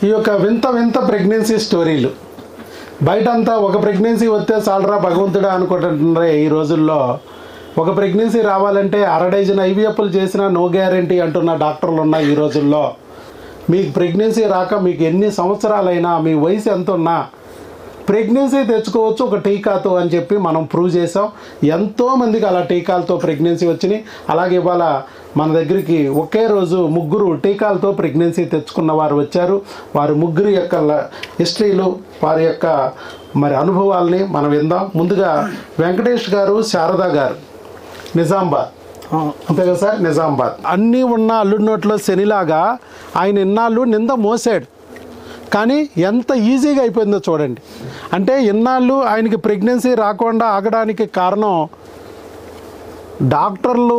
ఈ యొక్క వింత వింత ప్రెగ్నెన్సీ స్టోరీలు బయటంతా ఒక ప్రెగ్నెన్సీ వస్తే చాలరా భగవంతుడా అనుకుంటున్నారే. ఈ రోజుల్లో ఒక ప్రెగ్నెన్సీ రావాలంటే అరడజన్ ఐవీఎఫ్లు చేసినా నో గ్యారంటీ అంటున్న డాక్టర్లు ఉన్నాయి ఈ రోజుల్లో. మీకు ప్రెగ్నెన్సీ రాక మీకు ఎన్ని సంవత్సరాలైనా, మీ వయసు ఎంత ఉన్నా ప్రెగ్నెన్సీ తెచ్చుకోవచ్చు ఒక టీకాతో అని చెప్పి మనం ప్రూవ్ చేసాం. ఎంతోమందికి అలా టీకాలతో ప్రెగ్నెన్సీ వచ్చినాయి. అలాగే ఇవాళ మన దగ్గరికి ఒకే రోజు 3 టీకాలతో ప్రెగ్నెన్సీ తెచ్చుకున్న వారు వచ్చారు. వారి ముగ్గురు యొక్క హిస్టరీలు, వారి యొక్క మరి అనుభవాల్ని మనం విందాం. ముందుగా వెంకటేష్ గారు, శారద గారు, నిజామాబాద్. అంతే కదా సార్? నిజామాబాద్. అన్నీ ఉన్న అల్లుడి నోట్లో శనిలాగా ఆయన ఇన్నాళ్ళు నింద మోసాడు. కానీ ఎంత ఈజీగా అయిపోయిందో చూడండి. అంటే ఇన్నాళ్ళు ఆయనకి ప్రెగ్నెన్సీ రాకుండా ఆగడానికి కారణం డాక్టర్లు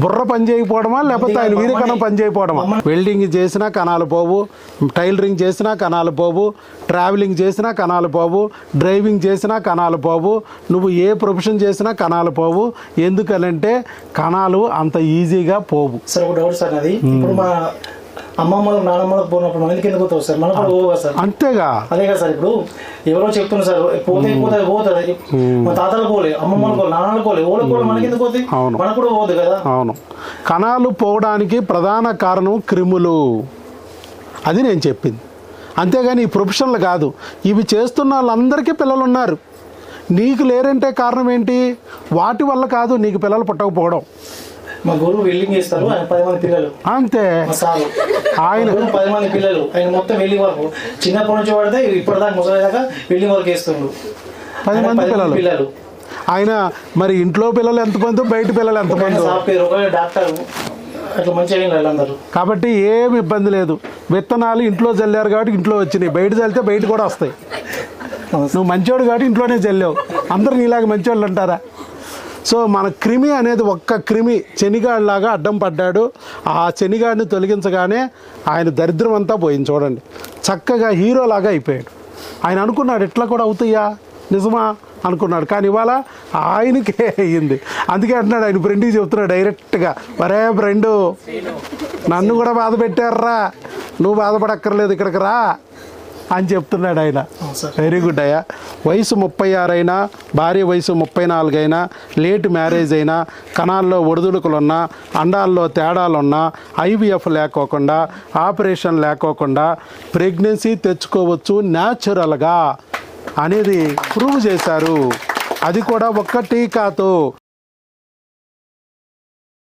బుర్ర పని చేయకపోవడమా, లేకపోతే ఆయన వీరికణం పని చేయకపోవడమా? వెల్డింగ్ చేసినా కణాలు పోవు, టైలరింగ్ చేసినా కణాలు పోవు, ట్రావెలింగ్ చేసినా కణాలు పోవు, డ్రైవింగ్ చేసినా కణాలు పోవు, నువ్వు ఏ ప్రొఫెషన్ చేసినా కణాలు పోవు. ఎందుకనంటే కణాలు అంత ఈజీగా పోవు. సార్ ఒక డౌట్ సార్, అది ఇప్పుడు మా అమ్మమ్మలకు నానమ్మలకు పోయినప్పుడు మనకి ఎందుకు పోతావు సార్? మనకు పోవు కదా సార్? అంతేగా. అదే కదా సార్. ఇప్పుడు ఎవరో చెప్తున్నారు సార్, పోతుంది. మా తాతలు పోలే, అమ్మమ్మలు పోలే, నాన్నలు పోలే, ఓళ్ళకి కూడా మనకి ఎందుకు పోతాయి? మనకు కూడా పోదు కదా. అవును. కణాలు పోవడానికి ప్రధాన కారణం క్రిములు. అది నేను చెప్పింది. అంతేగాని ఈ ప్రొఫెషన్లు కాదు. ఇవి చేస్తున్న వాళ్ళందరికీ పిల్లలు ఉన్నారు. నీకు లేరంటే కారణం ఏంటి? వాటి వల్ల కాదు నీకు పిల్లలు పుట్టకపోవడం. మా గురువు వెల్డింగ్ చేస్తారు, ఆయన 10 మంది పిల్లలు. అంతే. ఆయన 10 మంది పిల్లలు, ఆయన మొత్తం వెల్డింగ్ వరకు చిన్నప్పటి నుంచి పడితే ఇప్పటిదాకా ముసలిదాకా వెల్డింగ్ వరకు వేస్తుండ్రు. 10 మంది పిల్లలు. ఆయన మరి ఇంట్లో పిల్లలు ఎంతమంది, బయట పిల్లలు ఎంతమంది? సాఫ్ట్వేర్, ఒక డాక్టర్, అట్లా మంచిగా వాళ్ళందరూ. కాబట్టి ఏమి ఇబ్బంది లేదు. విత్తనాలు ఇంట్లో చల్లారు కాబట్టి ఇంట్లో వచ్చినాయి. బయట చల్లితే బయట కూడా వస్తాయి. నువ్వు మంచివాడు కాబట్టి ఇంట్లోనే చల్లావు. అందరూ నీలాగా మంచివాళ్ళు అంటారా? సో మన క్రిమి అనేది ఒక్క క్రిమి శనిగాడిలాగా అడ్డం పడ్డాడు. ఆ శనిగాడిని తొలగించగానే ఆయన దరిద్రం అంతా పోయింది. చూడండి, చక్కగా హీరోలాగా అయిపోయాడు. ఆయన అనుకున్నాడు ఇట్లా కూడా అవుతాయా, నిజమా అనుకున్నాడు. కానీ ఇవాళ ఆయనకే అయ్యింది. అందుకే అంటున్నాడు, ఆయన ఫ్రెండ్కి చెప్తున్నాడు డైరెక్ట్గా, వరే ఫ్రెండు నన్ను కూడా బాధ పెట్టారా, నువ్వు బాధపడక్కర్లేదు, ఇక్కడికి రా అని చెప్తున్నాడు ఆయన. వెరీ గుడ్ అయ్యా. వయసు 36 అయినా, భార్య వయసు 34 అయినా, లేట్ మ్యారేజ్ అయినా, కణాల్లో ఒడిదుడుకులున్నా, అండాల్లో తేడాలున్నా, ఐవీఎఫ్ లేకోకుండా, ఆపరేషన్ లేకోకుండా ప్రెగ్నెన్సీ తెచ్చుకోవచ్చు న్యాచురల్గా అనేది ప్రూవ్ చేశారు. అది కూడా ఒక్క టీకాతో.